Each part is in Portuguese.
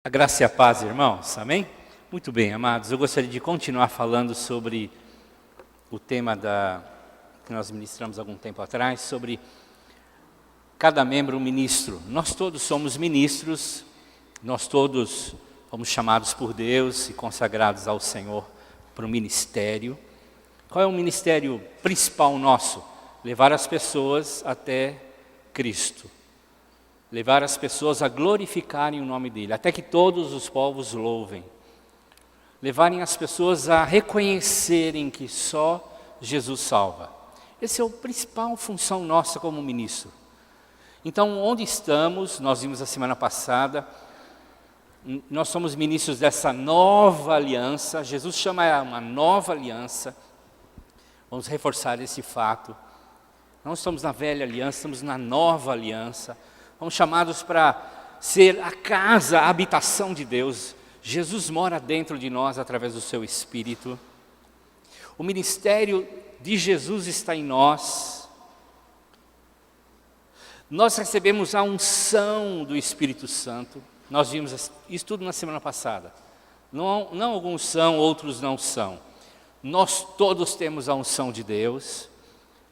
A graça e a paz, irmãos, amém? Muito bem, amados, eu gostaria de continuar falando sobre o tema que nós ministramos algum tempo atrás, sobre cada membro um ministro. Nós todos somos ministros, nós todos fomos chamados por Deus e consagrados ao Senhor para o ministério. Qual é o ministério principal nosso? Levar as pessoas até Cristo. Levar as pessoas a glorificarem o nome dEle, até que todos os povos louvem. Levarem as pessoas a reconhecerem que só Jesus salva. Essa é a principal função nossa como ministro. Então, onde estamos, nós vimos a semana passada, nós somos ministros dessa nova aliança. Jesus chama uma nova aliança. Vamos reforçar esse fato. Não estamos na velha aliança, estamos na nova aliança. Fomos chamados para ser a casa, a habitação de Deus. Jesus mora dentro de nós através do seu Espírito. O ministério de Jesus está em nós. Nós recebemos a unção do Espírito Santo. Nós vimos isso tudo na semana passada. Não alguns são, outros não são. Nós todos temos a unção de Deus.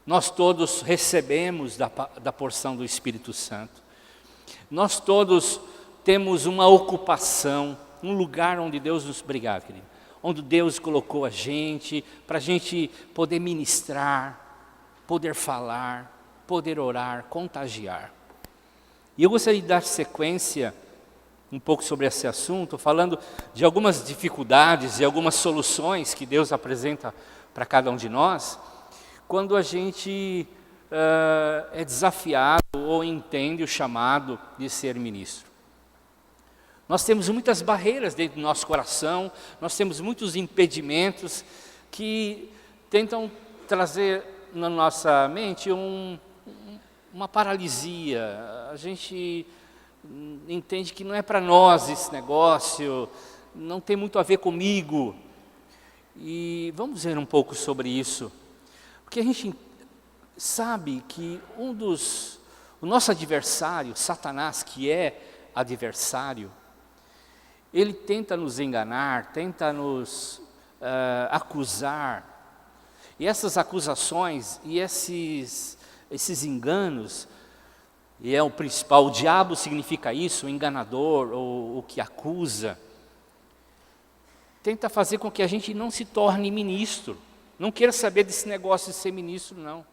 Nós todos recebemos da porção do Espírito Santo. Nós todos temos uma ocupação, um lugar onde Deus nos... Obrigado, querido. Onde Deus colocou a gente, para a gente poder ministrar, poder falar, poder orar, contagiar. E eu gostaria de dar sequência um pouco sobre esse assunto, falando de algumas dificuldades e algumas soluções que Deus apresenta para cada um de nós, quando a gente é desafiado ou entende o chamado de ser ministro. Nós temos muitas barreiras dentro do nosso coração, nós temos muitos impedimentos que tentam trazer na nossa mente uma paralisia. A gente entende que não é para nós esse negócio, não tem muito a ver comigo. E vamos ver um pouco sobre isso, porque a gente sabe que o nosso adversário, Satanás, que é adversário, ele tenta nos enganar, tenta nos acusar. E essas acusações e esses enganos, e é o principal, o diabo significa isso, o enganador, ou o que acusa, tenta fazer com que a gente não se torne ministro, não queira saber desse negócio de ser ministro, não.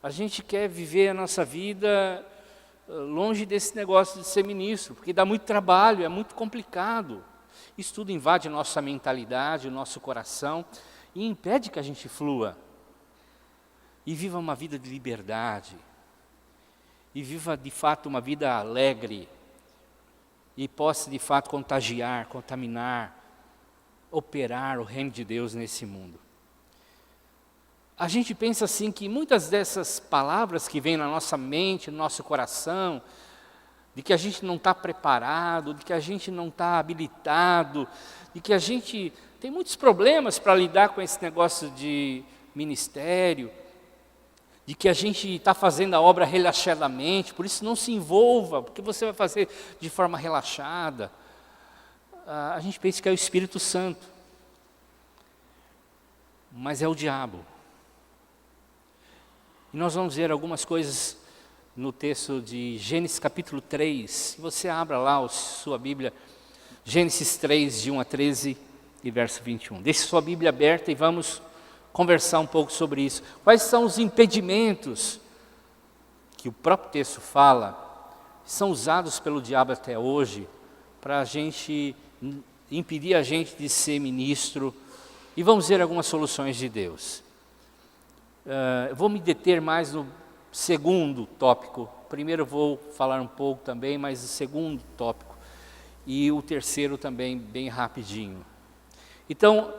A gente quer viver a nossa vida longe desse negócio de ser ministro, porque dá muito trabalho, é muito complicado. Isso tudo invade a nossa mentalidade, o nosso coração, e impede que a gente flua. E viva uma vida de liberdade. E viva, de fato, uma vida alegre. E possa, de fato, contagiar, contaminar, operar o reino de Deus nesse mundo. A gente pensa assim que muitas dessas palavras que vêm na nossa mente, no nosso coração, de que a gente não está preparado, de que a gente não está habilitado, de que a gente tem muitos problemas para lidar com esse negócio de ministério, de que a gente está fazendo a obra relaxadamente, por isso não se envolva, porque você vai fazer de forma relaxada. A gente pensa que é o Espírito Santo, mas é o diabo. E nós vamos ver algumas coisas no texto de Gênesis capítulo 3. Se você abra lá a sua Bíblia, Gênesis 3, de 1 a 13 e verso 21. Deixe sua Bíblia aberta e vamos conversar um pouco sobre isso. Quais são os impedimentos que o próprio texto fala, são usados pelo diabo até hoje, para a gente impedir a gente de ser ministro, e vamos ver algumas soluções de Deus. Eu vou me deter mais no segundo tópico. Primeiro eu vou falar um pouco também, mas o segundo tópico. E o terceiro também, bem rapidinho. Então,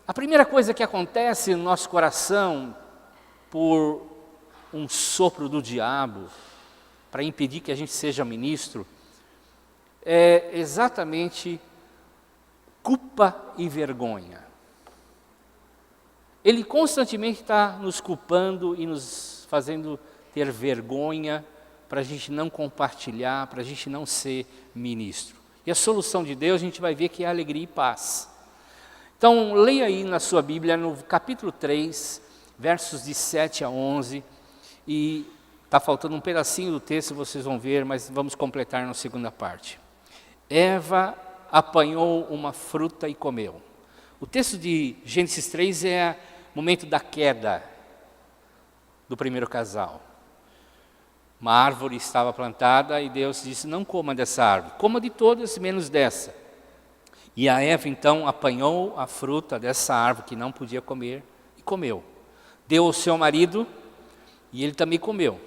a primeira coisa que acontece no nosso coração, por um sopro do diabo, para impedir que a gente seja ministro, é exatamente culpa e vergonha. Ele constantemente está nos culpando e nos fazendo ter vergonha para a gente não compartilhar, para a gente não ser ministro. E a solução de Deus a gente vai ver que é alegria e paz. Então, leia aí na sua Bíblia, no capítulo 3, versos de 7 a 11, e está faltando um pedacinho do texto, vocês vão ver, mas vamos completar na segunda parte. Eva apanhou uma fruta e comeu. O texto de Gênesis 3 é o momento da queda do primeiro casal. Uma árvore estava plantada e Deus disse, não coma dessa árvore, coma de todas, menos dessa. E a Eva então apanhou a fruta dessa árvore que não podia comer e comeu. Deu ao seu marido e ele também comeu.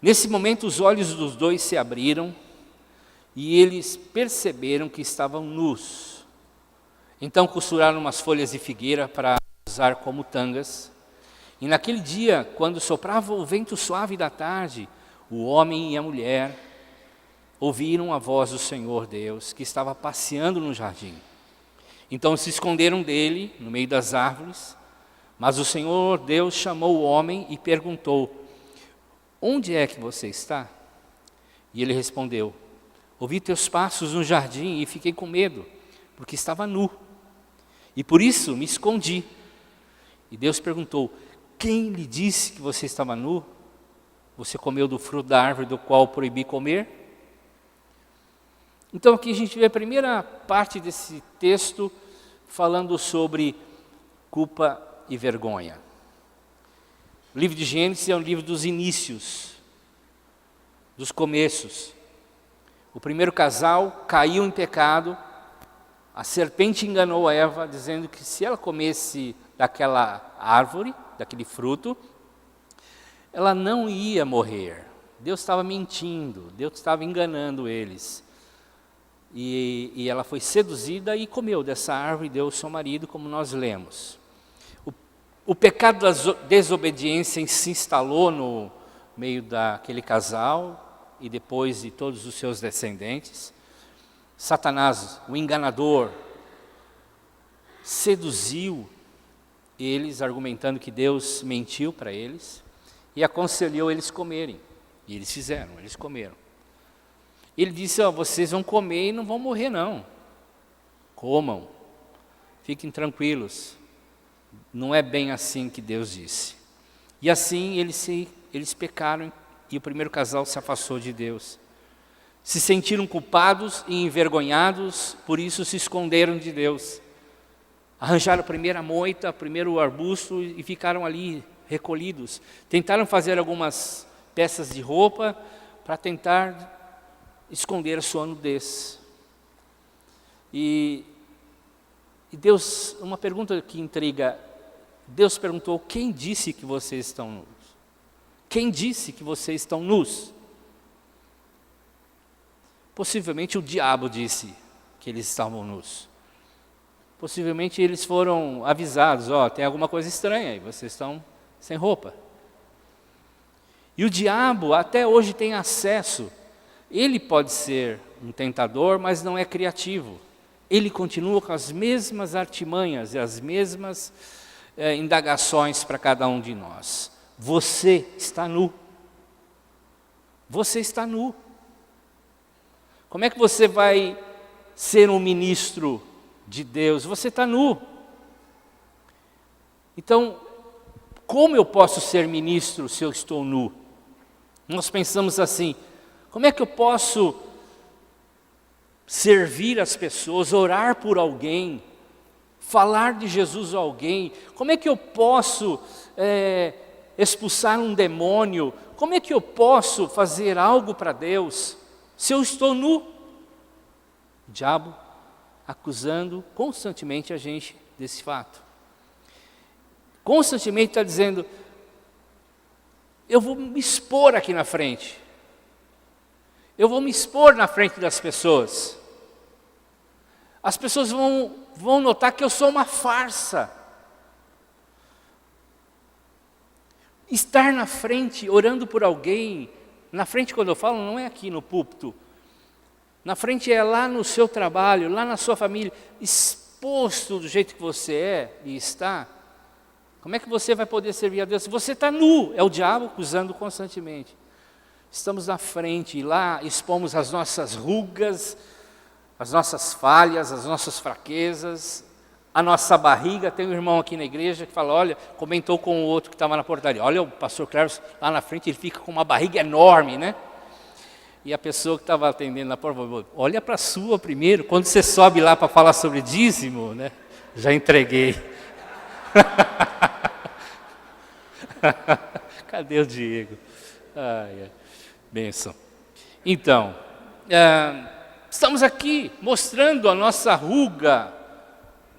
Nesse momento os olhos dos dois se abriram e eles perceberam que estavam nus. Então costuraram umas folhas de figueira para usar como tangas. E naquele dia, quando soprava o vento suave da tarde, o homem e a mulher ouviram a voz do Senhor Deus, que estava passeando no jardim. Então se esconderam dele, no meio das árvores, mas o Senhor Deus chamou o homem e perguntou, onde é que você está? E ele respondeu, ouvi teus passos no jardim e fiquei com medo, porque estava nu. E por isso me escondi. E Deus perguntou, quem lhe disse que você estava nu? Você comeu do fruto da árvore do qual proibi comer? Então aqui a gente vê a primeira parte desse texto falando sobre culpa e vergonha. O livro de Gênesis é um livro dos inícios, dos começos. O primeiro casal caiu em pecado, a serpente enganou a Eva, dizendo que se ela comesse daquela árvore, daquele fruto, ela não ia morrer. Deus estava mentindo, Deus estava enganando eles. E ela foi seduzida e comeu dessa árvore e deu ao seu marido, como nós lemos. O pecado da desobediência se instalou no meio daquele casal e depois de todos os seus descendentes. Satanás, o enganador, seduziu eles, argumentando que Deus mentiu para eles e aconselhou eles comerem. E eles fizeram, eles comeram. Ele disse, vocês vão comer e não vão morrer não. Comam, fiquem tranquilos. Não é bem assim que Deus disse. E assim eles pecaram e o primeiro casal se afastou de Deus. Se sentiram culpados e envergonhados, por isso se esconderam de Deus. Arranjaram a primeira moita, o primeiro arbusto e ficaram ali recolhidos. Tentaram fazer algumas peças de roupa para tentar esconder a sua nudez. E Deus, uma pergunta que intriga, Deus perguntou, quem disse que vocês estão nus? Quem disse que vocês estão nus? Possivelmente o diabo disse que eles estavam nus. Possivelmente eles foram avisados, tem alguma coisa estranha aí, vocês estão sem roupa. E o diabo até hoje tem acesso. Ele pode ser um tentador, mas não é criativo. Ele continua com as mesmas artimanhas e as mesmas indagações para cada um de nós. Você está nu. Você está nu. Como é que você vai ser um ministro de Deus? Você está nu. Então, como eu posso ser ministro se eu estou nu? Nós pensamos assim, como é que eu posso servir as pessoas, orar por alguém, falar de Jesus a alguém? Como é que eu posso expulsar um demônio? Como é que eu posso fazer algo para Deus se eu estou nu? O diabo acusando constantemente a gente desse fato. Constantemente está dizendo, eu vou me expor aqui na frente. Eu vou me expor na frente das pessoas. As pessoas vão notar que eu sou uma farsa. Estar na frente, orando por alguém, na frente quando eu falo, não é aqui no púlpito. Na frente é lá no seu trabalho, lá na sua família, exposto do jeito que você é e está. Como é que você vai poder servir a Deus? Se você está nu, é o diabo acusando constantemente. Estamos na frente e lá expomos as nossas rugas, as nossas falhas, as nossas fraquezas, a nossa barriga. Tem um irmão aqui na igreja que fala, olha, comentou com o outro que estava na portaria, olha o pastor Cléber lá na frente, ele fica com uma barriga enorme, né? E a pessoa que estava atendendo na porta falou, olha para a sua primeiro, quando você sobe lá para falar sobre dízimo, né? Já entreguei. Cadê o Diego? Ai, ai. Bênção. Então, estamos aqui mostrando a nossa ruga,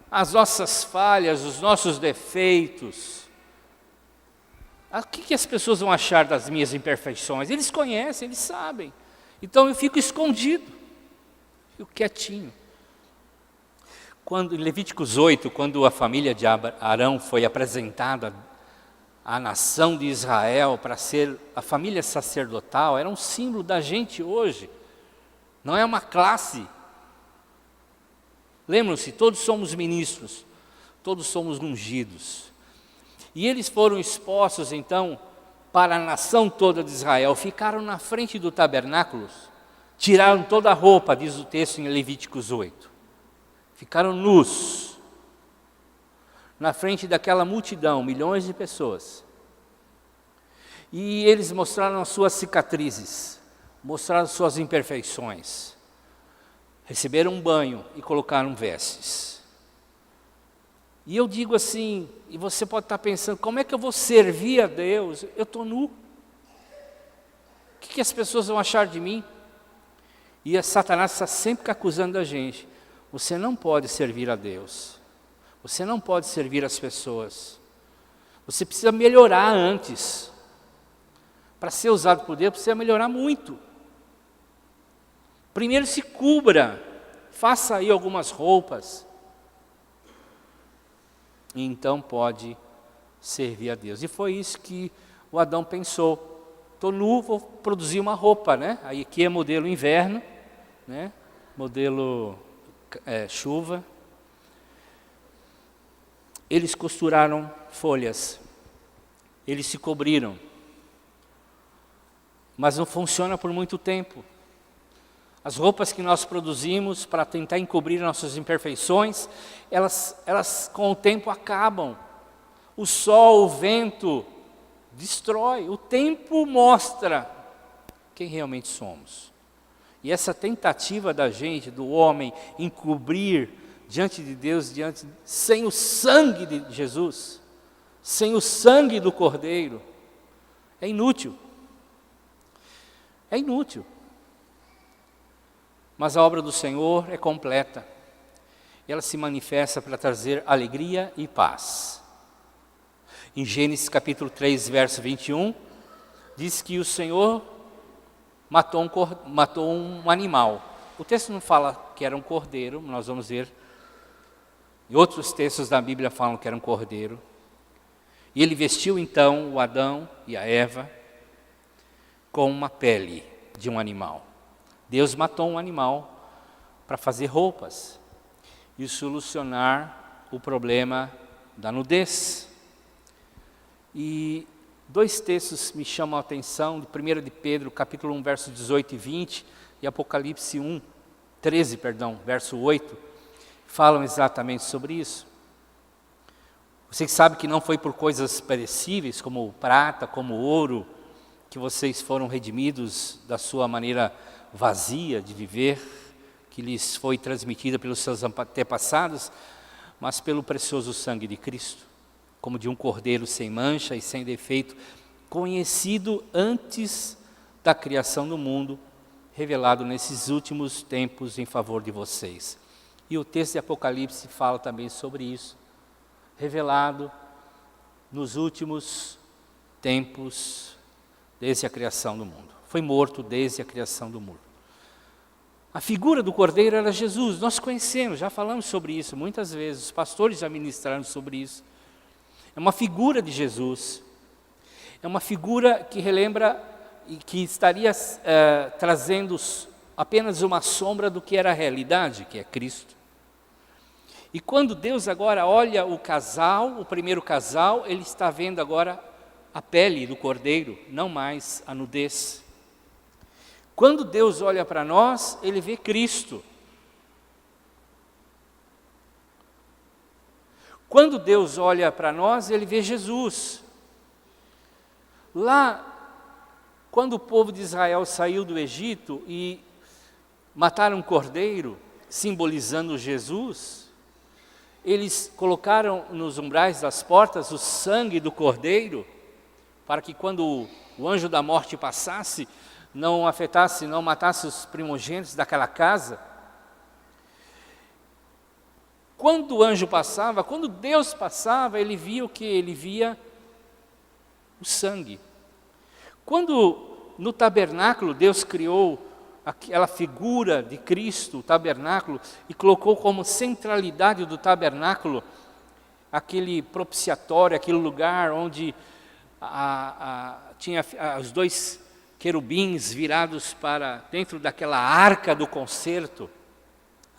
as nossas falhas, os nossos defeitos. O que as pessoas vão achar das minhas imperfeições? Eles conhecem, eles sabem. Então eu fico escondido, fico quietinho. Em Levíticos 8, quando a família de Arão foi apresentada à nação de Israel para ser a família sacerdotal, era um símbolo da gente hoje, não é uma classe. Lembram-se, todos somos ministros, todos somos ungidos. E eles foram expostos então para a nação toda de Israel, ficaram na frente do tabernáculo, tiraram toda a roupa, diz o texto em Levíticos 8. Ficaram nus, na frente daquela multidão, milhões de pessoas. E eles mostraram as suas cicatrizes, mostraram suas imperfeições. Receberam um banho e colocaram vestes. E eu digo assim, e você pode estar pensando, como é que eu vou servir a Deus? Eu estou nu. O que as pessoas vão achar de mim? E a Satanás está sempre acusando a gente. Você não pode servir a Deus. Você não pode servir as pessoas. Você precisa melhorar antes. Para ser usado por Deus, precisa melhorar muito. Primeiro se cubra. Faça aí algumas roupas. E então pode servir a Deus. E foi isso que o Adão pensou. Estou nu, vou produzir uma roupa, né? Aí aqui é modelo inverno, né? Modelo chuva. Eles costuraram folhas, eles se cobriram, mas não funciona por muito tempo. As roupas que nós produzimos para tentar encobrir nossas imperfeições, elas com o tempo acabam. O sol, o vento destrói, o tempo mostra quem realmente somos. E essa tentativa da gente, do homem, encobrir diante de Deus, sem o sangue de Jesus, sem o sangue do Cordeiro, é inútil. É inútil. Mas a obra do Senhor é completa. Ela se manifesta para trazer alegria e paz. Em Gênesis capítulo 3, verso 21, diz que o Senhor matou um animal. O texto não fala que era um cordeiro, nós vamos ver. E outros textos da Bíblia falam que era um cordeiro. E ele vestiu então o Adão e a Eva com uma pele de um animal. Deus matou um animal para fazer roupas e solucionar o problema da nudez. E dois textos me chamam a atenção, de 1 de Pedro, capítulo 1, verso 18 e 20, e Apocalipse 13, verso 8, falam exatamente sobre isso. Vocês sabem que não foi por coisas perecíveis, como prata, como ouro, que vocês foram redimidos da sua maneira vazia de viver, que lhes foi transmitida pelos seus antepassados, mas pelo precioso sangue de Cristo, como de um cordeiro sem mancha e sem defeito, conhecido antes da criação do mundo, revelado nesses últimos tempos em favor de vocês. E o texto de Apocalipse fala também sobre isso, revelado nos últimos tempos, desde a criação do mundo. Foi morto desde a criação do mundo. A figura do Cordeiro era Jesus, nós conhecemos, já falamos sobre isso muitas vezes, os pastores já ministraram sobre isso. É uma figura de Jesus, é uma figura que relembra e que estaria trazendo apenas uma sombra do que era a realidade, que é Cristo. E quando Deus agora olha o casal, o primeiro casal, Ele está vendo agora a pele do Cordeiro, não mais a nudez. Quando Deus olha para nós, Ele vê Cristo. Quando Deus olha para nós, Ele vê Jesus. Lá, quando o povo de Israel saiu do Egito e mataram um cordeiro, simbolizando Jesus, eles colocaram nos umbrais das portas o sangue do cordeiro, para que quando o anjo da morte passasse, não afetasse, não matasse os primogênitos daquela casa. Quando o anjo passava, quando Deus passava, ele via o que? Ele via o sangue. Quando no tabernáculo Deus criou aquela figura de Cristo, o tabernáculo, e colocou como centralidade do tabernáculo aquele propiciatório, aquele lugar onde tinha os dois querubins virados para dentro daquela arca do concerto,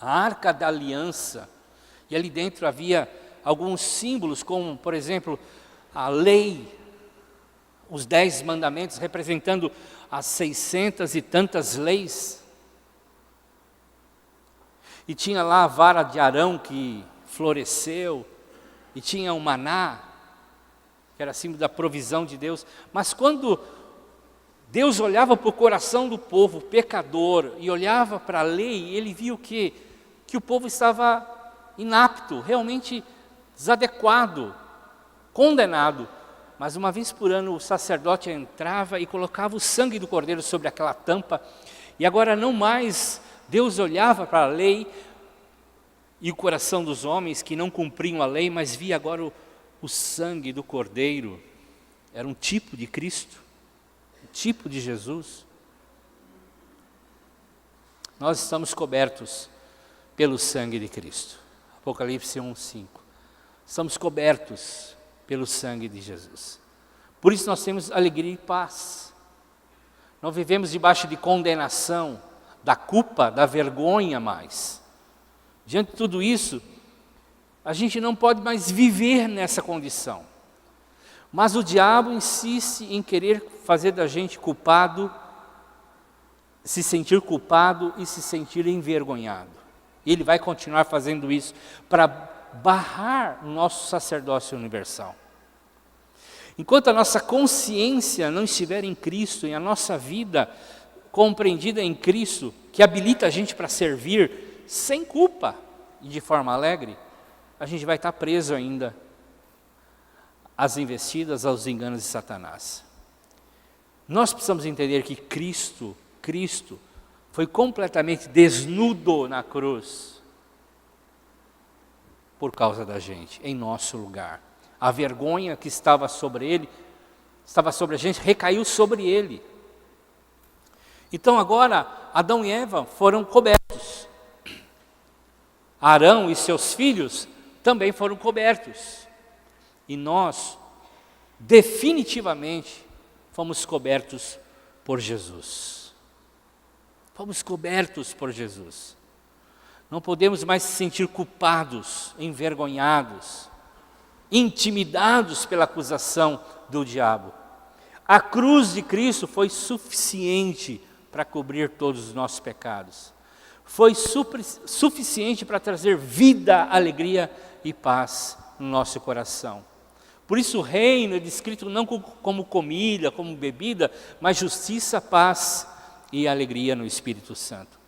a arca da aliança, e ali dentro havia alguns símbolos, como, por exemplo, a lei, os 10 mandamentos, representando as 600 e tantas leis. E tinha lá a vara de Arão que floresceu, e tinha o maná, que era símbolo da provisão de Deus. Mas quando Deus olhava para o coração do povo pecador, e olhava para a lei, ele viu que o povo estava inapto, realmente desadequado, condenado. Mas uma vez por ano o sacerdote entrava e colocava o sangue do cordeiro sobre aquela tampa, e agora não mais Deus olhava para a lei e o coração dos homens que não cumpriam a lei, mas via agora o sangue do cordeiro. Era um tipo de Cristo, um tipo de Jesus. Nós estamos cobertos pelo sangue de Cristo. Apocalipse 1:5. Estamos cobertos pelo sangue de Jesus. Por isso nós temos alegria e paz. Não vivemos debaixo de condenação, da culpa, da vergonha mais. Diante de tudo isso, a gente não pode mais viver nessa condição. Mas o diabo insiste em querer fazer da gente culpado, se sentir culpado e se sentir envergonhado. E ele vai continuar fazendo isso para barrar o nosso sacerdócio universal. Enquanto a nossa consciência não estiver em Cristo, e a nossa vida compreendida em Cristo, que habilita a gente para servir sem culpa e de forma alegre, a gente vai estar preso ainda às investidas, aos enganos de Satanás. Nós precisamos entender que Cristo foi completamente desnudo na cruz por causa da gente, em nosso lugar. A vergonha que estava sobre ele, estava sobre a gente, recaiu sobre ele. Então agora, Adão e Eva foram cobertos. Arão e seus filhos também foram cobertos. E nós, definitivamente, fomos cobertos por Jesus. Fomos cobertos por Jesus. Não podemos mais se sentir culpados, envergonhados, intimidados pela acusação do diabo. A cruz de Cristo foi suficiente para cobrir todos os nossos pecados. Foi suficiente para trazer vida, alegria e paz no nosso coração. Por isso o reino é descrito não como comida, como bebida, mas justiça, paz e alegria no Espírito Santo.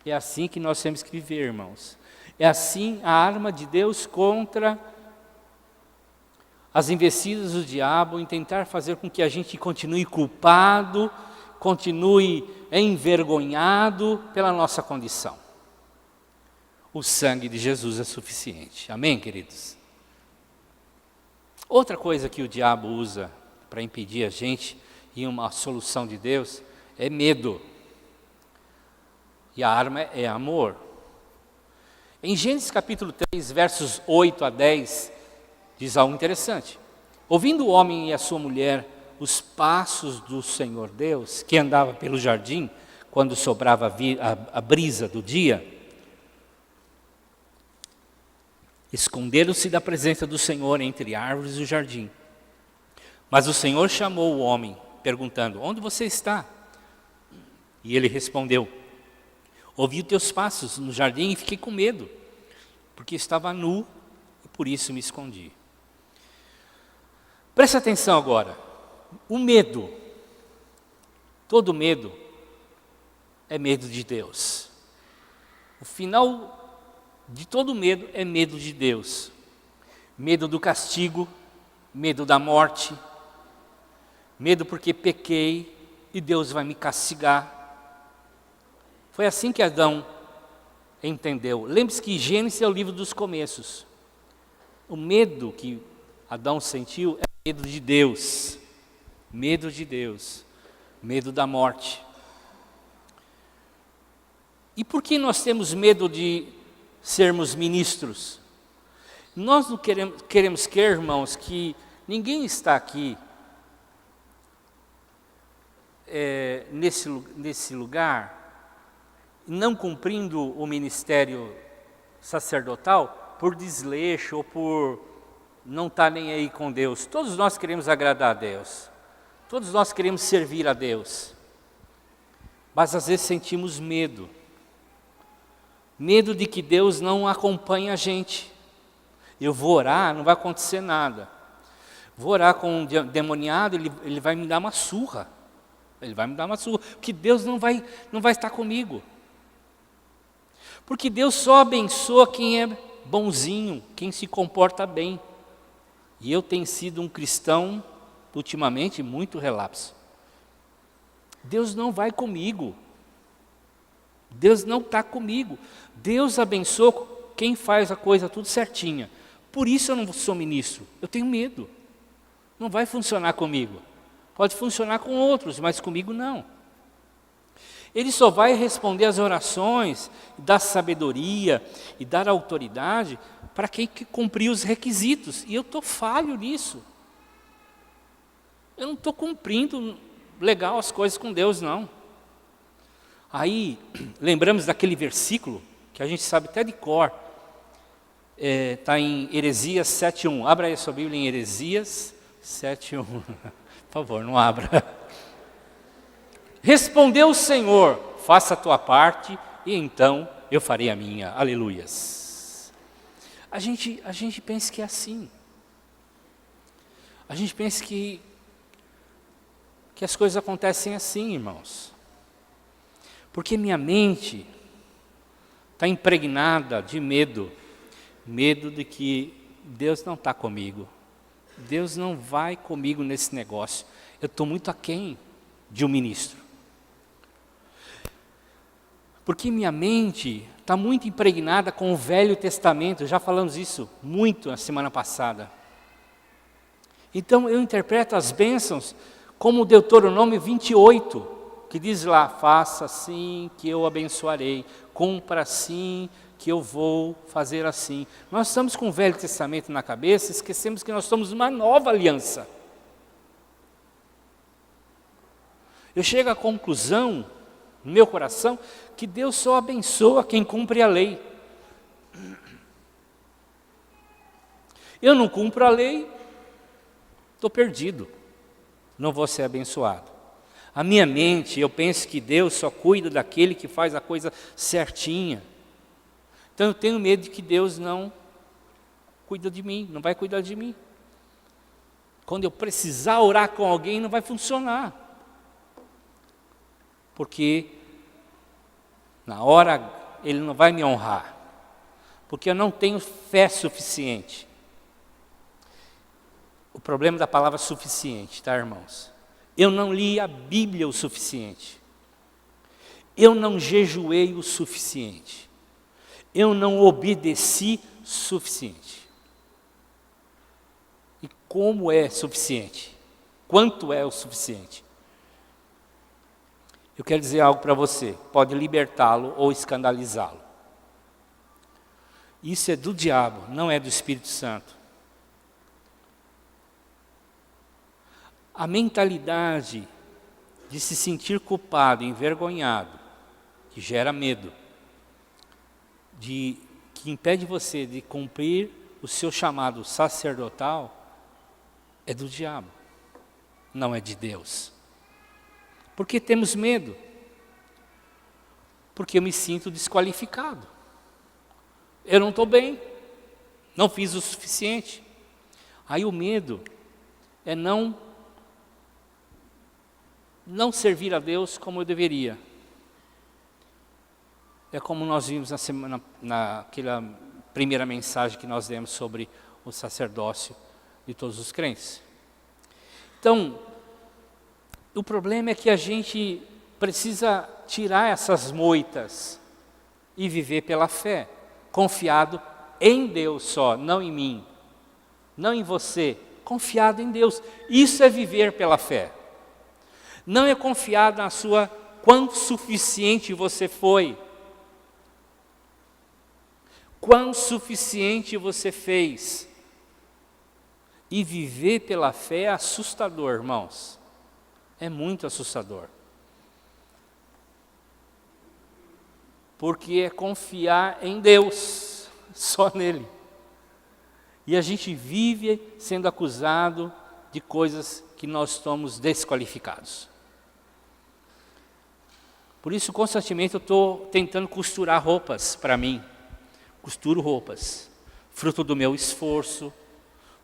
É assim que nós temos que viver, irmãos. É assim a arma de Deus contra as investidas do diabo, em tentar fazer com que a gente continue culpado, continue envergonhado pela nossa condição. O sangue de Jesus é suficiente. Amém, queridos? Outra coisa que o diabo usa para impedir a gente em uma solução de Deus é medo. E a arma é amor. Em Gênesis capítulo 3, versos 8 a 10, diz algo interessante. Ouvindo o homem e a sua mulher os passos do Senhor Deus, que andava pelo jardim, quando sobrava a brisa do dia, esconderam-se da presença do Senhor entre árvores do jardim. Mas o Senhor chamou o homem, perguntando: onde você está? E ele respondeu: ouvi os teus passos no jardim e fiquei com medo, porque estava nu e por isso me escondi. Presta atenção agora. O medo, todo medo é medo de Deus. O final de todo medo é medo de Deus. Medo do castigo, medo da morte, medo porque pequei e Deus vai me castigar. Foi assim que Adão entendeu. Lembre-se que Gênesis é o livro dos começos. O medo que Adão sentiu é medo de Deus. Medo de Deus. Medo da morte. E por que nós temos medo de sermos ministros? Nós não queremos crer, irmãos, que ninguém está aqui nesse lugar não cumprindo o ministério sacerdotal por desleixo ou por não estar nem aí com Deus. Todos nós queremos agradar a Deus. Todos nós queremos servir a Deus. Mas às vezes sentimos medo. Medo de que Deus não acompanhe a gente. Eu vou orar, não vai acontecer nada. Vou orar com um demoniado, ele vai me dar uma surra. Ele vai me dar uma surra, porque Deus não vai estar comigo. Porque Deus só abençoa quem é bonzinho, quem se comporta bem. E eu tenho sido um cristão, ultimamente, muito relapso. Deus não vai comigo. Deus não está comigo. Deus abençoa quem faz a coisa tudo certinha. Por isso eu não sou ministro. Eu tenho medo. Não vai funcionar comigo. Pode funcionar com outros, mas comigo não. Ele só vai responder às orações, dar sabedoria e dar autoridade para quem cumprir os requisitos. E eu estou falho nisso. Eu não estou cumprindo legal as coisas com Deus, não. Aí, lembramos daquele versículo, que a gente sabe até de cor, está em Heresias 7:1. Abra aí a sua Bíblia em Heresias 7:1. Por favor, não abra. Respondeu o Senhor: faça a tua parte e então eu farei a minha. Aleluias. A gente pensa que é assim. A gente pensa que as coisas acontecem assim, irmãos. Porque minha mente está impregnada de medo. Medo de que Deus não está comigo. Deus não vai comigo nesse negócio. Eu estou muito aquém de um ministro. Porque minha mente está muito impregnada com o Velho Testamento. Já falamos isso muito na semana passada. Então eu interpreto as bênçãos como o Deuteronômio 28, que diz lá: faça assim que eu abençoarei, cumpra assim que eu vou fazer assim. Nós estamos com o Velho Testamento na cabeça, esquecemos que nós somos uma nova aliança. Eu chego à conclusão, no meu coração, que Deus só abençoa quem cumpre a lei. Eu não cumpro a lei, estou perdido, não vou ser abençoado. A minha mente, eu penso que Deus só cuida daquele que faz a coisa certinha. Então eu tenho medo de que Deus não cuida de mim, não vai cuidar de mim. Quando eu precisar orar com alguém, não vai funcionar. Porque na hora Ele não vai me honrar. Porque eu não tenho fé suficiente. O problema da palavra suficiente, tá, irmãos? Eu não li a Bíblia o suficiente. Eu não jejuei o suficiente. Eu não obedeci o suficiente. E como é suficiente? Quanto é o suficiente? Eu quero dizer algo para você. Pode libertá-lo ou escandalizá-lo. Isso é do diabo, não é do Espírito Santo. A mentalidade de se sentir culpado, envergonhado, que gera medo, que impede você de cumprir o seu chamado sacerdotal, é do diabo, não é de Deus. Porque temos medo. Porque eu me sinto desqualificado. Eu não estou bem, não fiz o suficiente. Aí o medo é não servir a Deus como eu deveria. É como nós vimos naquela primeira mensagem que nós demos sobre o sacerdócio de todos os crentes. Então, o problema é que a gente precisa tirar essas moitas e viver pela fé, confiado em Deus só, não em mim, não em você, confiado em Deus. Isso é viver pela fé. Não é confiar na sua quão suficiente você foi, quão suficiente você fez. E viver pela fé é assustador, irmãos. É muito assustador. Porque é confiar em Deus, só nele. E a gente vive sendo acusado de coisas que nós estamos desqualificados. Por isso, constantemente, eu estou tentando costurar roupas para mim. Costuro roupas, fruto do meu esforço,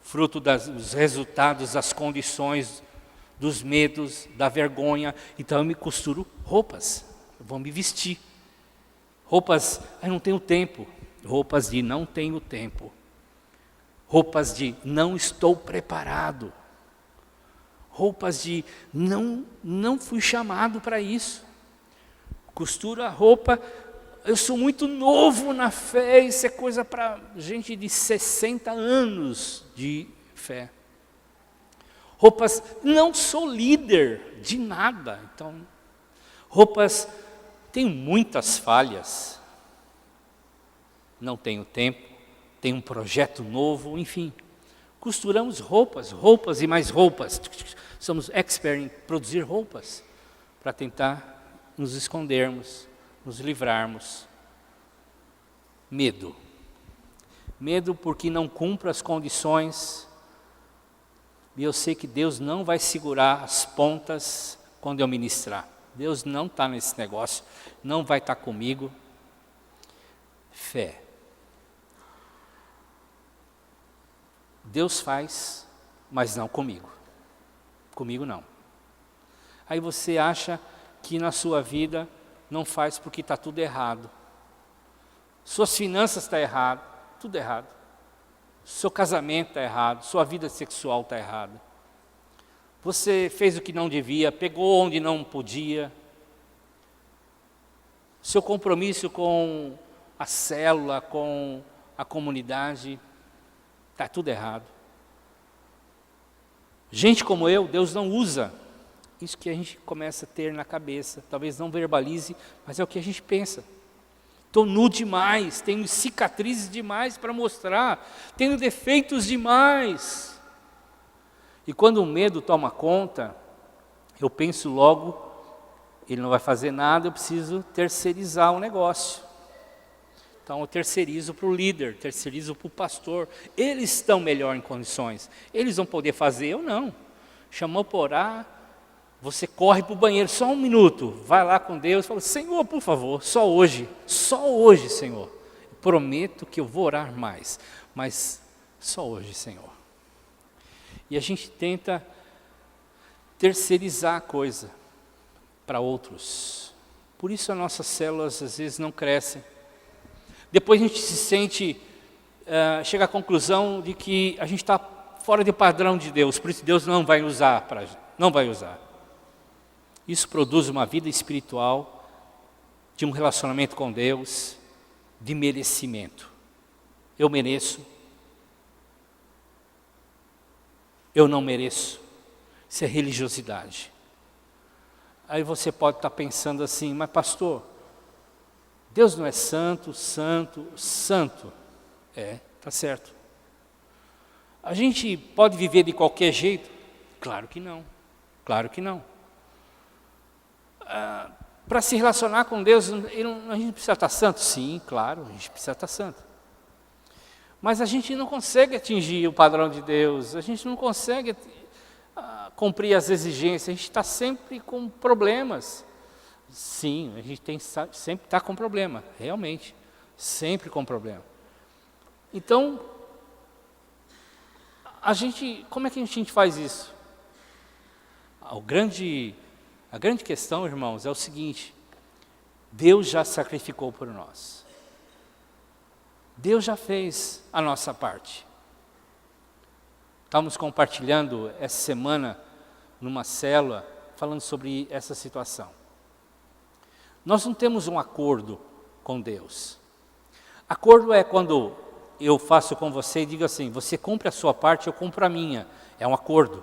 fruto dos resultados, das condições, dos medos, da vergonha. Então eu me costuro roupas, eu vou me vestir. Roupas, eu não tenho tempo. Roupas de não tenho tempo. Roupas de não estou preparado. Roupas de não fui chamado para isso. Costuro a roupa, eu sou muito novo na fé, isso é coisa para gente de 60 anos de fé. Roupas, não sou líder de nada, então, roupas, tenho muitas falhas, não tenho tempo, tenho um projeto novo, enfim. Costuramos roupas e mais roupas. Somos expert em produzir roupas para tentar nos escondermos, nos livrarmos. Medo. Medo porque não cumpro as condições. E eu sei que Deus não vai segurar as pontas quando eu ministrar. Deus não está nesse negócio, não vai estar comigo. Fé. Deus faz, mas não comigo. Comigo não. Aí você acha que na sua vida não faz porque está tudo errado. Suas finanças estão erradas, tudo errado. Seu casamento está errado, sua vida sexual está errada. Você fez o que não devia, pegou onde não podia. Seu compromisso com a célula, com a comunidade, está tudo errado. Gente como eu, Deus não usa. Isso que a gente começa a ter na cabeça. Talvez não verbalize, mas é o que a gente pensa. Estou nu demais, tenho cicatrizes demais para mostrar, tenho defeitos demais. E quando o medo toma conta, eu penso logo, ele não vai fazer nada, eu preciso terceirizar o negócio. Então eu terceirizo para o líder, terceirizo para o pastor. Eles estão melhor em condições, eles vão poder fazer, eu não. Chamou para orar, você corre para o banheiro, só um minuto, vai lá com Deus e fala, Senhor, por favor, só hoje, Senhor. Prometo que eu vou orar mais, mas só hoje, Senhor. E a gente tenta terceirizar a coisa para outros. Por isso as nossas células às vezes não crescem. Depois a gente se sente, chega à conclusão de que a gente está fora do padrão de Deus, por isso Deus não vai usar. Isso produz uma vida espiritual, de um relacionamento com Deus, de merecimento. Eu mereço. Eu não mereço. Isso é religiosidade. Aí você pode estar pensando assim, mas pastor, Deus não é santo, santo, santo. É, está certo. A gente pode viver de qualquer jeito? Claro que não. Claro que não. Para se relacionar com Deus, a gente precisa estar santo? Sim, claro, a gente precisa estar santo. Mas a gente não consegue atingir o padrão de Deus, a gente não consegue cumprir as exigências, a gente está sempre com problemas. Sim, a gente sempre está com problema, realmente, sempre com problema. Então, como é que a gente faz isso? A grande questão, irmãos, é o seguinte: Deus já sacrificou por nós. Deus já fez a nossa parte. Estamos compartilhando essa semana numa célula, falando sobre essa situação. Nós não temos um acordo com Deus. Acordo é quando eu faço com você e digo assim: você cumpre a sua parte, eu cumpro a minha. É um acordo.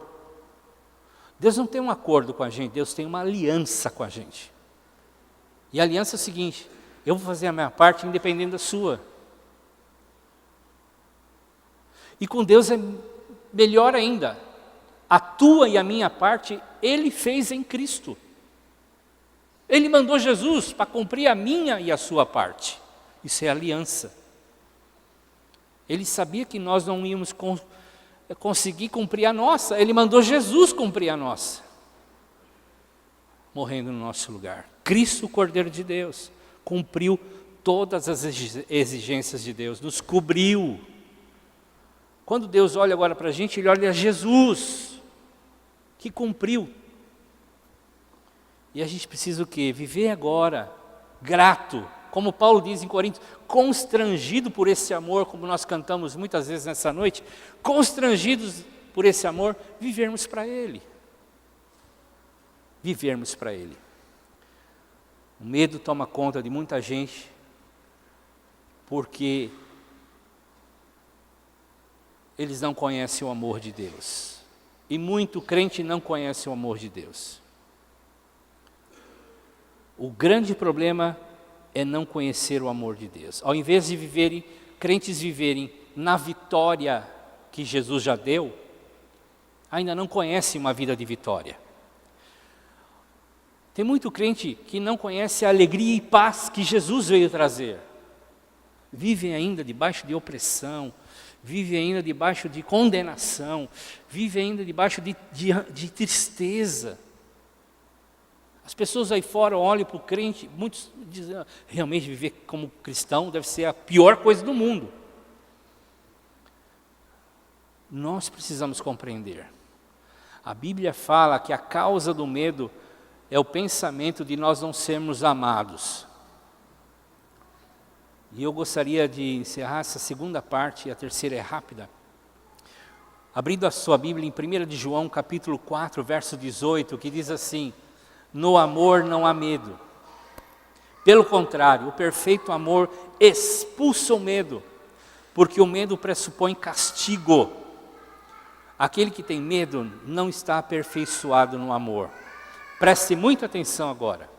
Deus não tem um acordo com a gente, Deus tem uma aliança com a gente. E a aliança é o seguinte: eu vou fazer a minha parte independente da sua. E com Deus é melhor ainda. A tua e a minha parte, Ele fez em Cristo. Ele mandou Jesus para cumprir a minha e a sua parte. Isso é aliança. Ele sabia que nós não íamos conseguir cumprir a nossa. Ele mandou Jesus cumprir a nossa, morrendo no nosso lugar. Cristo, o Cordeiro de Deus, cumpriu todas as exigências de Deus, nos cobriu. Quando Deus olha agora para a gente, Ele olha a Jesus, que cumpriu. E a gente precisa o quê? Viver agora, grato, como Paulo diz em Coríntios, constrangido por esse amor, como nós cantamos muitas vezes nessa noite, constrangidos por esse amor, vivermos para Ele. Vivermos para Ele. O medo toma conta de muita gente, porque eles não conhecem o amor de Deus. E muito crente não conhece o amor de Deus. O grande problema é não conhecer o amor de Deus. Ao invés de crentes viverem na vitória que Jesus já deu, ainda não conhecem uma vida de vitória. Tem muito crente que não conhece a alegria e paz que Jesus veio trazer. Vivem ainda debaixo de opressão, vive ainda debaixo de condenação, vive ainda debaixo de tristeza. As pessoas aí fora olham para o crente, muitos dizem: realmente viver como cristão deve ser a pior coisa do mundo. Nós precisamos compreender. A Bíblia fala que a causa do medo é o pensamento de nós não sermos amados. E eu gostaria de encerrar essa segunda parte, e a terceira é rápida. Abrindo a sua Bíblia em 1 de João, capítulo 4, verso 18, que diz assim: no amor não há medo. Pelo contrário, o perfeito amor expulsa o medo, porque o medo pressupõe castigo. Aquele que tem medo não está aperfeiçoado no amor. Preste muita atenção agora.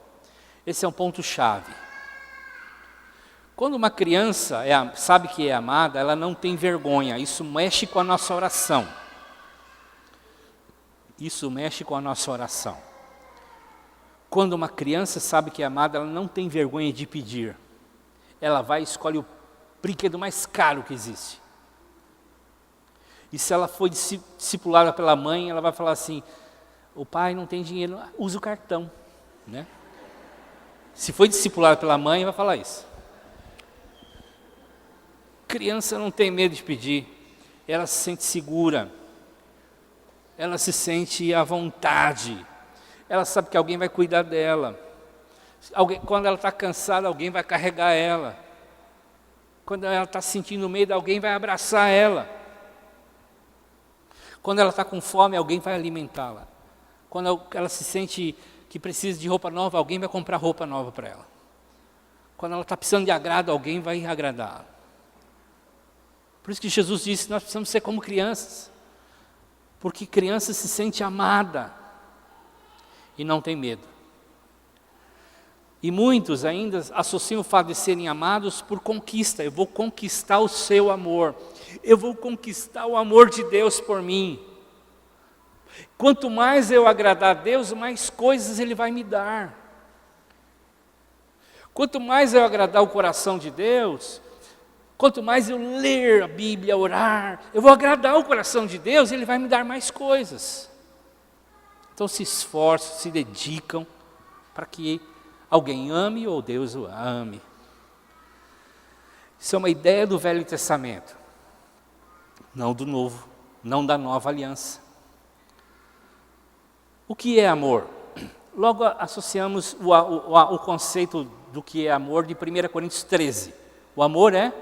Esse é um ponto-chave. Quando uma criança sabe que é amada, ela não tem vergonha. Isso mexe com a nossa oração. Isso mexe com a nossa oração. Quando uma criança sabe que é amada, ela não tem vergonha de pedir. Ela vai e escolhe o brinquedo mais caro que existe. E se ela for discipulada pela mãe, ela vai falar assim: o pai não tem dinheiro, usa o cartão, né? Se foi discipulada pela mãe, vai falar isso. Criança não tem medo de pedir, ela se sente segura, ela se sente à vontade, ela sabe que alguém vai cuidar dela. Quando ela está cansada, alguém vai carregar ela. Quando ela está sentindo medo, alguém vai abraçar ela. Quando ela está com fome, alguém vai alimentá-la. Quando ela se sente que precisa de roupa nova, alguém vai comprar roupa nova para ela. Quando ela está precisando de agrado, alguém vai agradá-la. Por isso que Jesus disse que nós precisamos ser como crianças. Porque criança se sente amada e não tem medo. E muitos ainda associam o fato de serem amados por conquista. Eu vou conquistar o seu amor. Eu vou conquistar o amor de Deus por mim. Quanto mais eu agradar a Deus, mais coisas Ele vai me dar. Quanto mais eu agradar o coração de Deus, quanto mais eu ler a Bíblia, orar, eu vou agradar o coração de Deus e Ele vai me dar mais coisas. Então se esforçam, se dedicam para que alguém ame ou Deus o ame. Isso é uma ideia do Velho Testamento, não do Novo, não da Nova Aliança. O que é amor? Logo associamos o conceito do que é amor de 1 Coríntios 13. O amor é?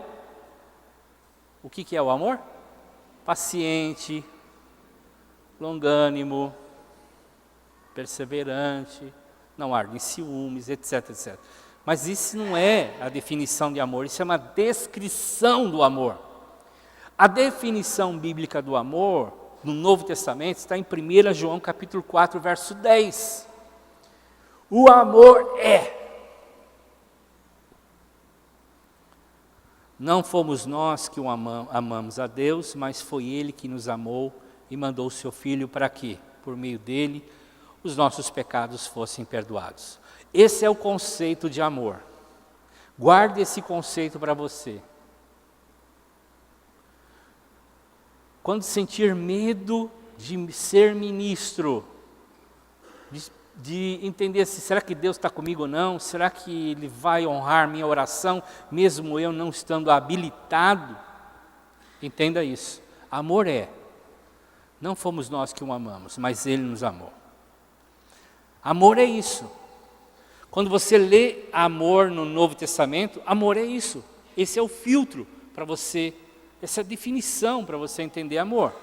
O que é o amor? Paciente, longânimo, perseverante, não arde em ciúmes, etc, etc. Mas isso não é a definição de amor, isso é uma descrição do amor. A definição bíblica do amor, no Novo Testamento, está em 1 João capítulo 4, verso 10. O amor é. Não fomos nós que amamos a Deus, mas foi Ele que nos amou e mandou o seu Filho para que, por meio dele, os nossos pecados fossem perdoados. Esse é o conceito de amor. Guarde esse conceito para você. Quando sentir medo de ser ministro, de entender se será que Deus está comigo ou não, será que Ele vai honrar minha oração, mesmo eu não estando habilitado, entenda isso. Amor é, não fomos nós que o amamos, mas Ele nos amou. Amor é isso. Quando você lê amor no Novo Testamento, amor é isso. Esse é o filtro para você, essa é a definição para você entender amor.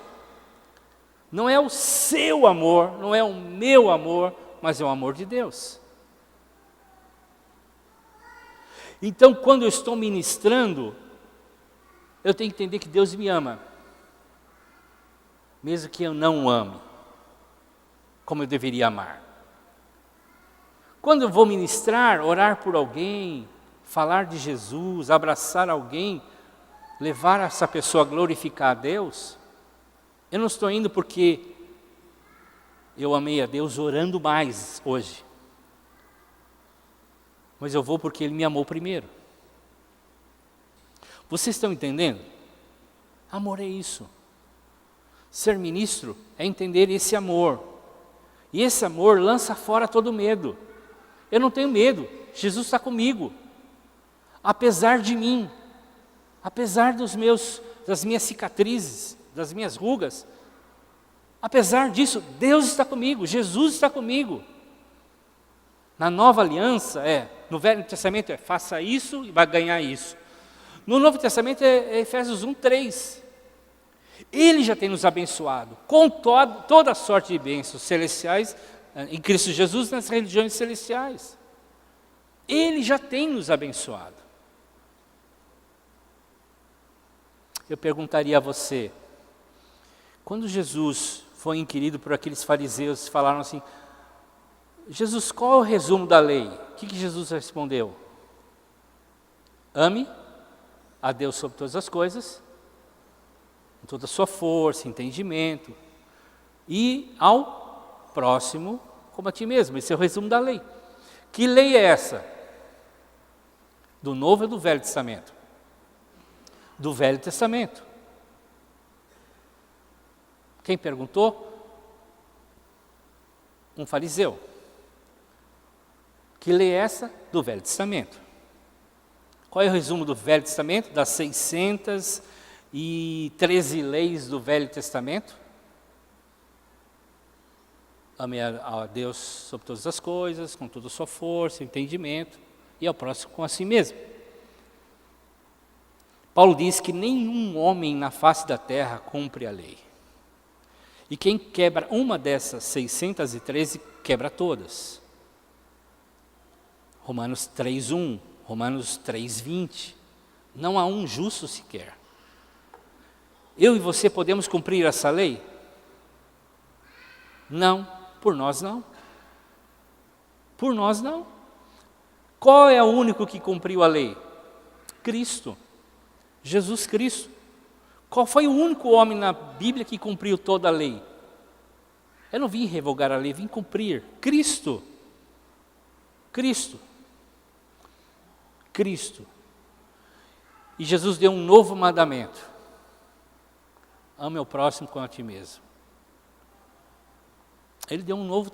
Não é o seu amor, não é o meu amor, mas é o amor de Deus. Então, quando eu estou ministrando, eu tenho que entender que Deus me ama, mesmo que eu não o ame, como eu deveria amar. Quando eu vou ministrar, orar por alguém, falar de Jesus, abraçar alguém, levar essa pessoa a glorificar a Deus, eu não estou indo porque eu amei a Deus orando mais hoje. Mas eu vou porque Ele me amou primeiro. Vocês estão entendendo? Amor é isso. Ser ministro é entender esse amor. E esse amor lança fora todo medo. Eu não tenho medo, Jesus está comigo. Apesar de mim, apesar das minhas cicatrizes, das minhas rugas, apesar disso, Deus está comigo, Jesus está comigo. Na Nova Aliança no Velho Testamento faça isso e vai ganhar isso. No Novo Testamento é Efésios 1:3. Ele já tem nos abençoado com toda a sorte de bênçãos celestiais em Cristo Jesus nas religiões celestiais. Ele já tem nos abençoado. Eu perguntaria a você, quando Jesus foi inquirido por aqueles fariseus que falaram assim, Jesus, qual é o resumo da lei? O que Jesus respondeu? Ame a Deus sobre todas as coisas, com toda a sua força, entendimento, e ao próximo como a ti mesmo. Esse é o resumo da lei. Que lei é essa? Do Novo ou do Velho Testamento? Do Velho Testamento. Quem perguntou? Um fariseu. Que lei é essa? Do Velho Testamento. Qual é o resumo do Velho Testamento? Das 613 leis do Velho Testamento? Ame a Deus sobre todas as coisas, com toda a sua força, entendimento, e ao próximo com a si mesmo. Paulo diz que nenhum homem na face da terra cumpre a lei. E quem quebra uma dessas 613, quebra todas. Romanos 3:1, Romanos 3:20. Não há um justo sequer. Eu e você podemos cumprir essa lei? Não, por nós não. Por nós não. Qual é o único que cumpriu a lei? Cristo. Jesus Cristo. Qual foi o único homem na Bíblia que cumpriu toda a lei? Eu não vim revogar a lei, vim cumprir. Cristo. Cristo. Cristo. E Jesus deu um novo mandamento. Ame ao próximo como a ti mesmo. Ele deu um novo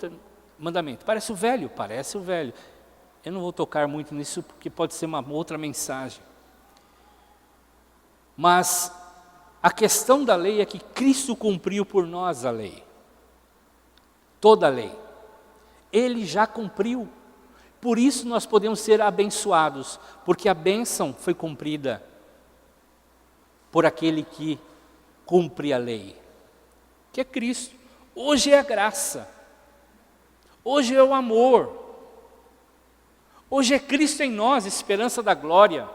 mandamento. Parece o velho. Eu não vou tocar muito nisso porque pode ser uma outra mensagem. Mas a questão da lei é que Cristo cumpriu por nós a lei. Toda a lei. Ele já cumpriu. Por isso nós podemos ser abençoados, porque a bênção foi cumprida por aquele que cumpre a lei, que é Cristo. Hoje é a graça. Hoje é o amor. Hoje é Cristo em nós, esperança da glória.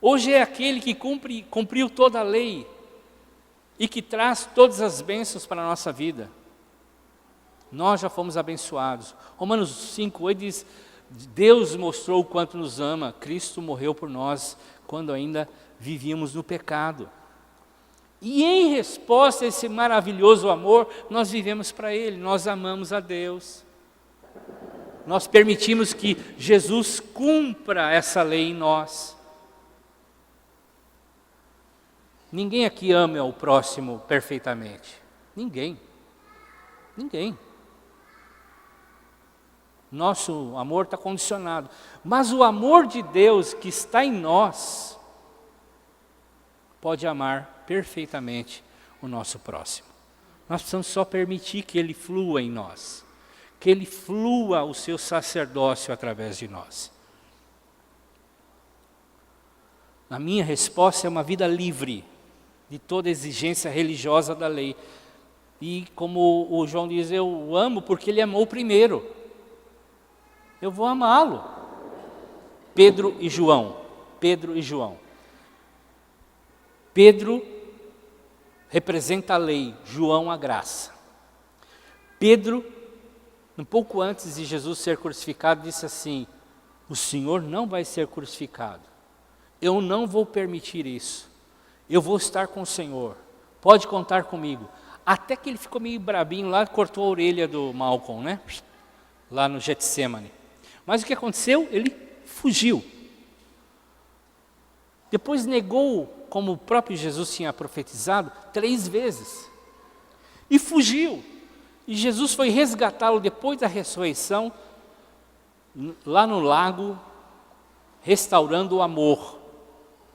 Hoje é aquele que cumpriu toda a lei e que traz todas as bênçãos para a nossa vida. Nós já fomos abençoados. Romanos 5:8 diz, Deus mostrou o quanto nos ama, Cristo morreu por nós quando ainda vivíamos no pecado. E em resposta a esse maravilhoso amor, nós vivemos para Ele, nós amamos a Deus. Nós permitimos que Jesus cumpra essa lei em nós. Ninguém aqui ama o próximo perfeitamente. Ninguém. Ninguém. Nosso amor está condicionado. Mas o amor de Deus que está em nós, pode amar perfeitamente o nosso próximo. Nós precisamos só permitir que Ele flua em nós. Que Ele flua o seu sacerdócio através de nós. A minha resposta é uma vida livre de toda exigência religiosa da lei. E como o João diz, eu o amo porque Ele amou primeiro. Eu vou amá-lo. Pedro e João. Pedro representa a lei, João a graça. Pedro, um pouco antes de Jesus ser crucificado, disse assim, o Senhor não vai ser crucificado. Eu não vou permitir isso. Eu vou estar com o Senhor. Pode contar comigo. Até que ele ficou meio brabinho lá, cortou a orelha do Malcolm, né? Lá no Getsemane. Mas o que aconteceu? Ele fugiu. Depois negou, como o próprio Jesus tinha profetizado, 3 vezes. E fugiu. E Jesus foi resgatá-lo depois da ressurreição, lá no lago, restaurando o amor.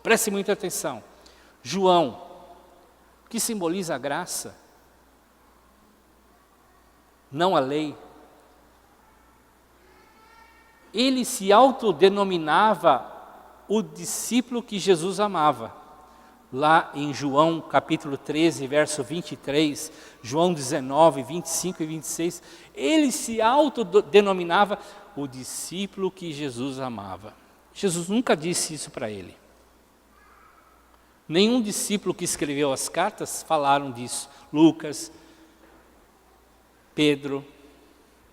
Preste muita atenção. João, que simboliza a graça, não a lei. Ele se autodenominava o discípulo que Jesus amava. Lá em João capítulo 13, verso 23, João 19, 25 e 26, ele se autodenominava o discípulo que Jesus amava. Jesus nunca disse isso para ele. Nenhum discípulo que escreveu as cartas falaram disso. Lucas, Pedro,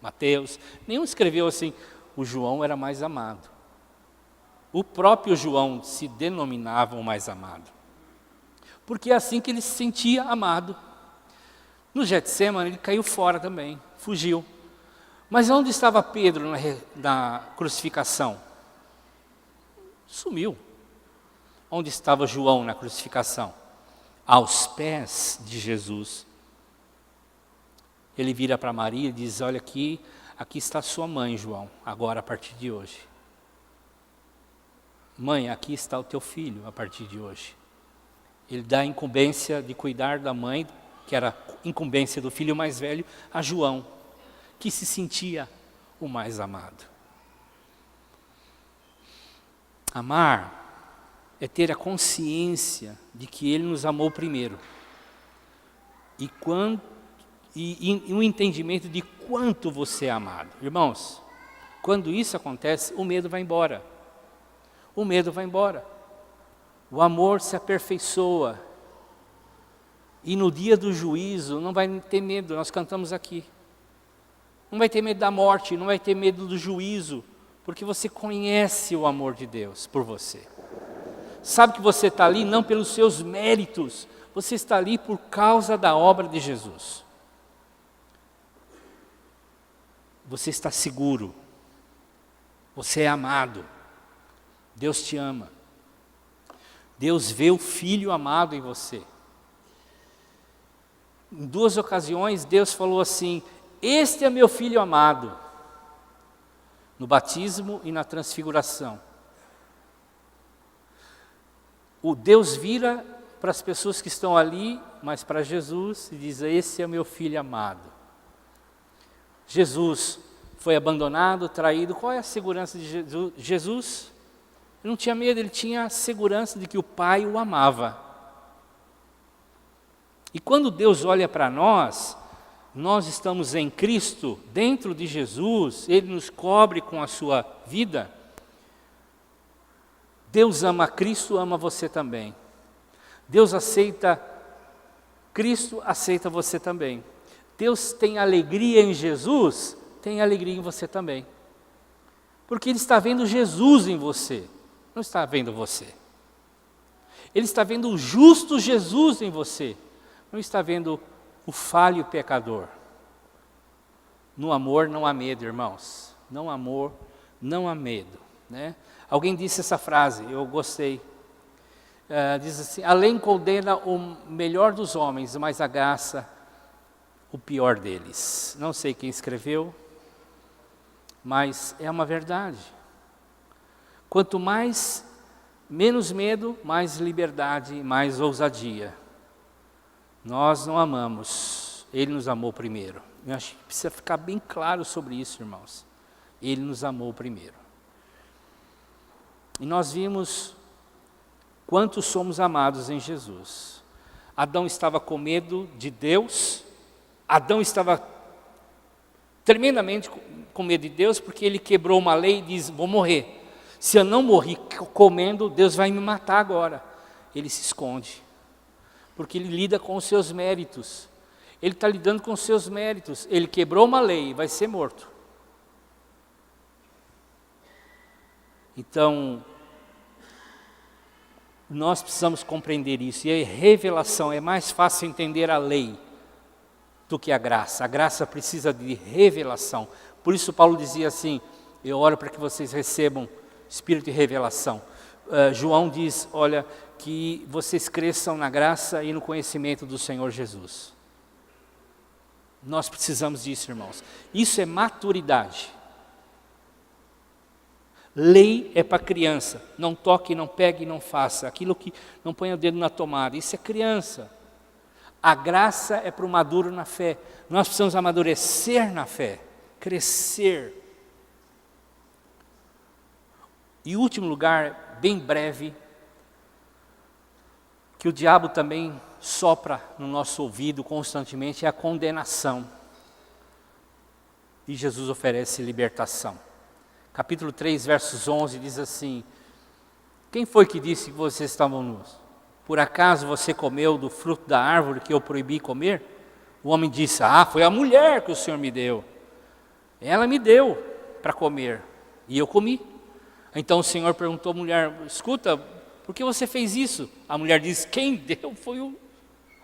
Mateus, nenhum escreveu assim, o João era mais amado. O próprio João se denominava o mais amado. Porque é assim que ele se sentia amado. No Getsemane ele caiu fora também, fugiu. Mas onde estava Pedro na crucificação? Sumiu. Onde estava João na crucificação? Aos pés de Jesus. Ele vira para Maria e diz, olha aqui está sua mãe, João, agora a partir de hoje. Mãe, aqui está o teu filho a partir de hoje. Ele dá a incumbência de cuidar da mãe, que era a incumbência do filho mais velho, a João, que se sentia o mais amado. Amar é ter a consciência de que Ele nos amou primeiro. E um entendimento de quanto você é amado. Irmãos, quando isso acontece, o medo vai embora. O medo vai embora. O amor se aperfeiçoa. E no dia do juízo não vai ter medo, nós cantamos aqui. Não vai ter medo da morte, não vai ter medo do juízo, porque você conhece o amor de Deus por você. Sabe que você está ali não pelos seus méritos, você está ali por causa da obra de Jesus. Você está seguro. Você é amado. Deus te ama. Deus vê o Filho amado em você. Em 2 ocasiões Deus falou assim, este é meu Filho amado, no batismo e na transfiguração. O Deus vira para as pessoas que estão ali, mas para Jesus, e diz: esse é o meu filho amado. Jesus foi abandonado, traído. Qual é a segurança de Jesus? Jesus não tinha medo, ele tinha a segurança de que o Pai o amava. E quando Deus olha para nós, nós estamos em Cristo, dentro de Jesus, Ele nos cobre com a sua vida. Deus ama Cristo, ama você também. Deus aceita Cristo, aceita você também. Deus tem alegria em Jesus, tem alegria em você também. Porque Ele está vendo Jesus em você, não está vendo você. Ele está vendo o justo Jesus em você, não está vendo o falho pecador. No amor não há medo, irmãos. No amor não há medo, né? Alguém disse essa frase, eu gostei. Diz assim: a lei condena o melhor dos homens, mas a graça o pior deles. Não sei quem escreveu, mas é uma verdade. Quanto menos medo, mais liberdade, mais ousadia. Nós não amamos, Ele nos amou primeiro. Eu acho que precisa ficar bem claro sobre isso, irmãos. Ele nos amou primeiro. E nós vimos quanto somos amados em Jesus. Adão estava com medo de Deus. Adão estava tremendamente com medo de Deus, porque ele quebrou uma lei e diz: vou morrer. Se eu não morrer comendo, Deus vai me matar agora. Ele se esconde, porque ele lida com os seus méritos. Ele está lidando com os seus méritos. Ele quebrou uma lei e vai ser morto. Então, nós precisamos compreender isso. E a revelação, é mais fácil entender a lei do que a graça. A graça precisa de revelação. Por isso Paulo dizia assim: eu oro para que vocês recebam espírito de revelação. João diz, olha, que vocês cresçam na graça e no conhecimento do Senhor Jesus. Nós precisamos disso, irmãos. Isso é maturidade. Lei é para criança. Não toque, não pegue, não faça. Aquilo que não ponha o dedo na tomada. Isso é criança. A graça é para o maduro na fé. Nós precisamos amadurecer na fé. Crescer. E último lugar, bem breve, que o diabo também sopra no nosso ouvido constantemente, é a condenação. E Jesus oferece libertação. Capítulo 3, versos 11, diz assim: quem foi que disse que vocês estavam nus? Por acaso você comeu do fruto da árvore que eu proibi comer? O homem disse: foi a mulher que o Senhor me deu. Ela me deu para comer, e eu comi. Então o Senhor perguntou à mulher: escuta, por que você fez isso? A mulher disse: quem deu foi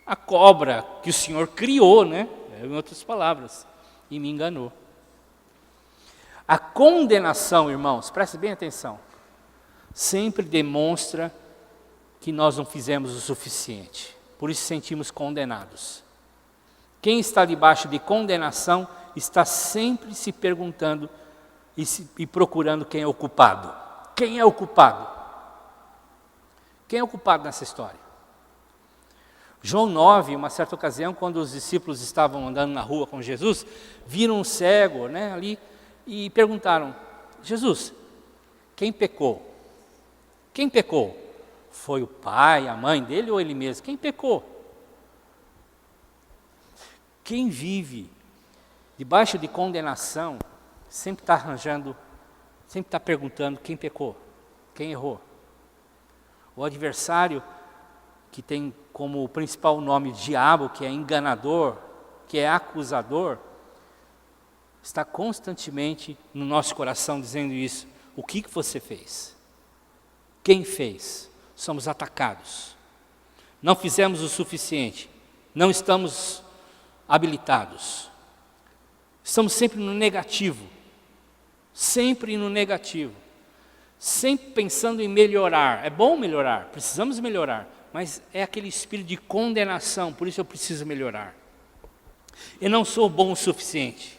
a cobra que o Senhor criou, né? Em outras palavras, e me enganou. A condenação, irmãos, preste bem atenção, sempre demonstra que nós não fizemos o suficiente, por isso sentimos condenados. Quem está debaixo de condenação está sempre se perguntando e procurando quem é o culpado. Quem é o culpado? Quem é o culpado nessa história? João 9, uma certa ocasião, quando os discípulos estavam andando na rua com Jesus, viram um cego, né, ali, e perguntaram: Jesus, quem pecou? Quem pecou? Foi o pai, a mãe dele ou ele mesmo? Quem pecou? Quem vive debaixo de condenação sempre está arranjando, sempre está perguntando quem pecou, quem errou. O adversário, que tem como principal nome diabo, que é enganador, que é acusador, está constantemente no nosso coração dizendo isso. O que você fez? Quem fez? Somos atacados. Não fizemos o suficiente. Não estamos habilitados. Estamos sempre no negativo. Sempre no negativo. Sempre pensando em melhorar. É bom melhorar, precisamos melhorar. Mas é aquele espírito de condenação, por isso eu preciso melhorar. Eu não sou bom o suficiente.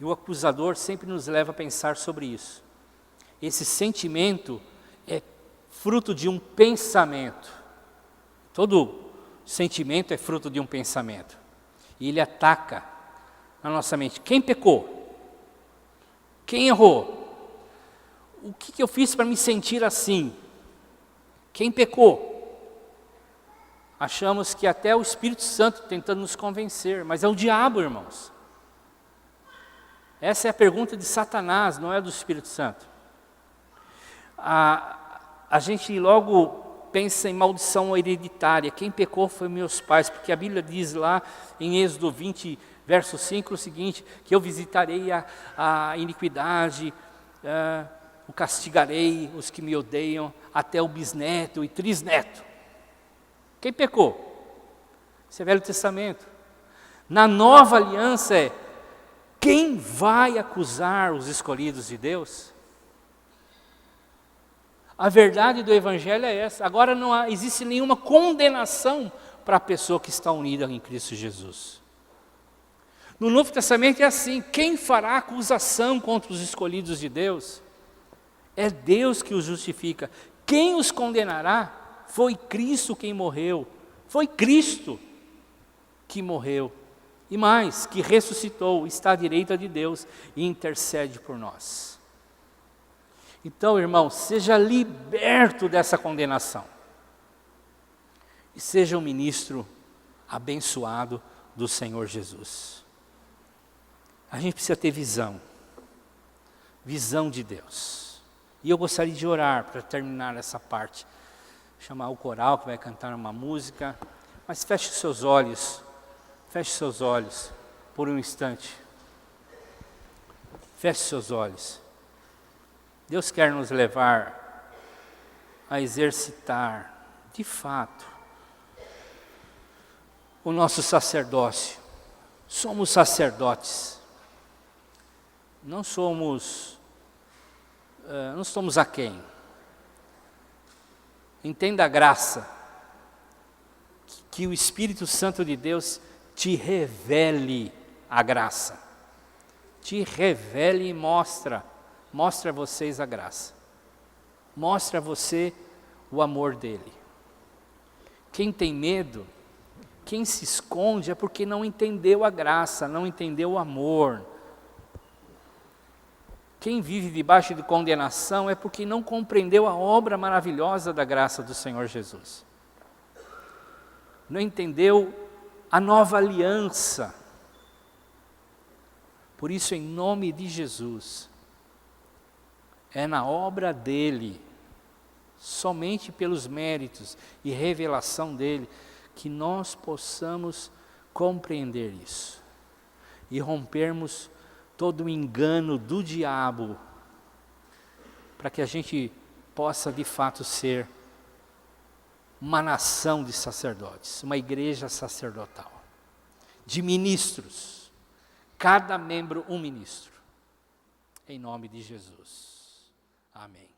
E o acusador sempre nos leva a pensar sobre isso. Esse sentimento é fruto de um pensamento. Todo sentimento é fruto de um pensamento. E ele ataca na nossa mente. Quem pecou? Quem errou? O que eu fiz para me sentir assim? Quem pecou? Achamos que até o Espírito Santo tentando nos convencer, mas é o diabo, irmãos. Essa é a pergunta de Satanás, não é do Espírito Santo. A gente logo pensa em maldição hereditária. Quem pecou foi meus pais, porque a Bíblia diz lá em Êxodo 20, verso 5, o seguinte, que eu visitarei a iniquidade, o castigarei os que me odeiam, até o bisneto e trisneto. Quem pecou? Esse é Velho Testamento. Na Nova Aliança quem vai acusar os escolhidos de Deus? A verdade do Evangelho é essa. Agora não existe nenhuma condenação para a pessoa que está unida em Cristo Jesus. No Novo Testamento é assim, quem fará acusação contra os escolhidos de Deus? É Deus que os justifica. Quem os condenará? Foi Cristo quem morreu. Foi Cristo que morreu. E mais, que ressuscitou, está à direita de Deus e intercede por nós. Então, irmão, seja liberto dessa condenação. E seja um ministro abençoado do Senhor Jesus. A gente precisa ter visão. Visão de Deus. E eu gostaria de orar para terminar essa parte. Chamar o coral que vai cantar uma música. Mas feche os seus olhos. Feche seus olhos por um instante. Feche seus olhos. Deus quer nos levar a exercitar, de fato, o nosso sacerdócio. Somos sacerdotes. Não estamos aquém. Entenda a graça. Que o Espírito Santo de Deus te revele a graça. Te revele e mostra a vocês a graça. Mostra a você o amor dele. Quem tem medo, quem se esconde é porque não entendeu a graça, não entendeu o amor. Quem vive debaixo de condenação é porque não compreendeu a obra maravilhosa da graça do Senhor Jesus. Não entendeu a nova aliança. Por isso, em nome de Jesus, é na obra dele, somente pelos méritos e revelação dele, que nós possamos compreender isso e rompermos todo o engano do diabo, para que a gente possa de fato ser uma nação de sacerdotes, uma igreja sacerdotal, de ministros, cada membro um ministro, em nome de Jesus. Amém.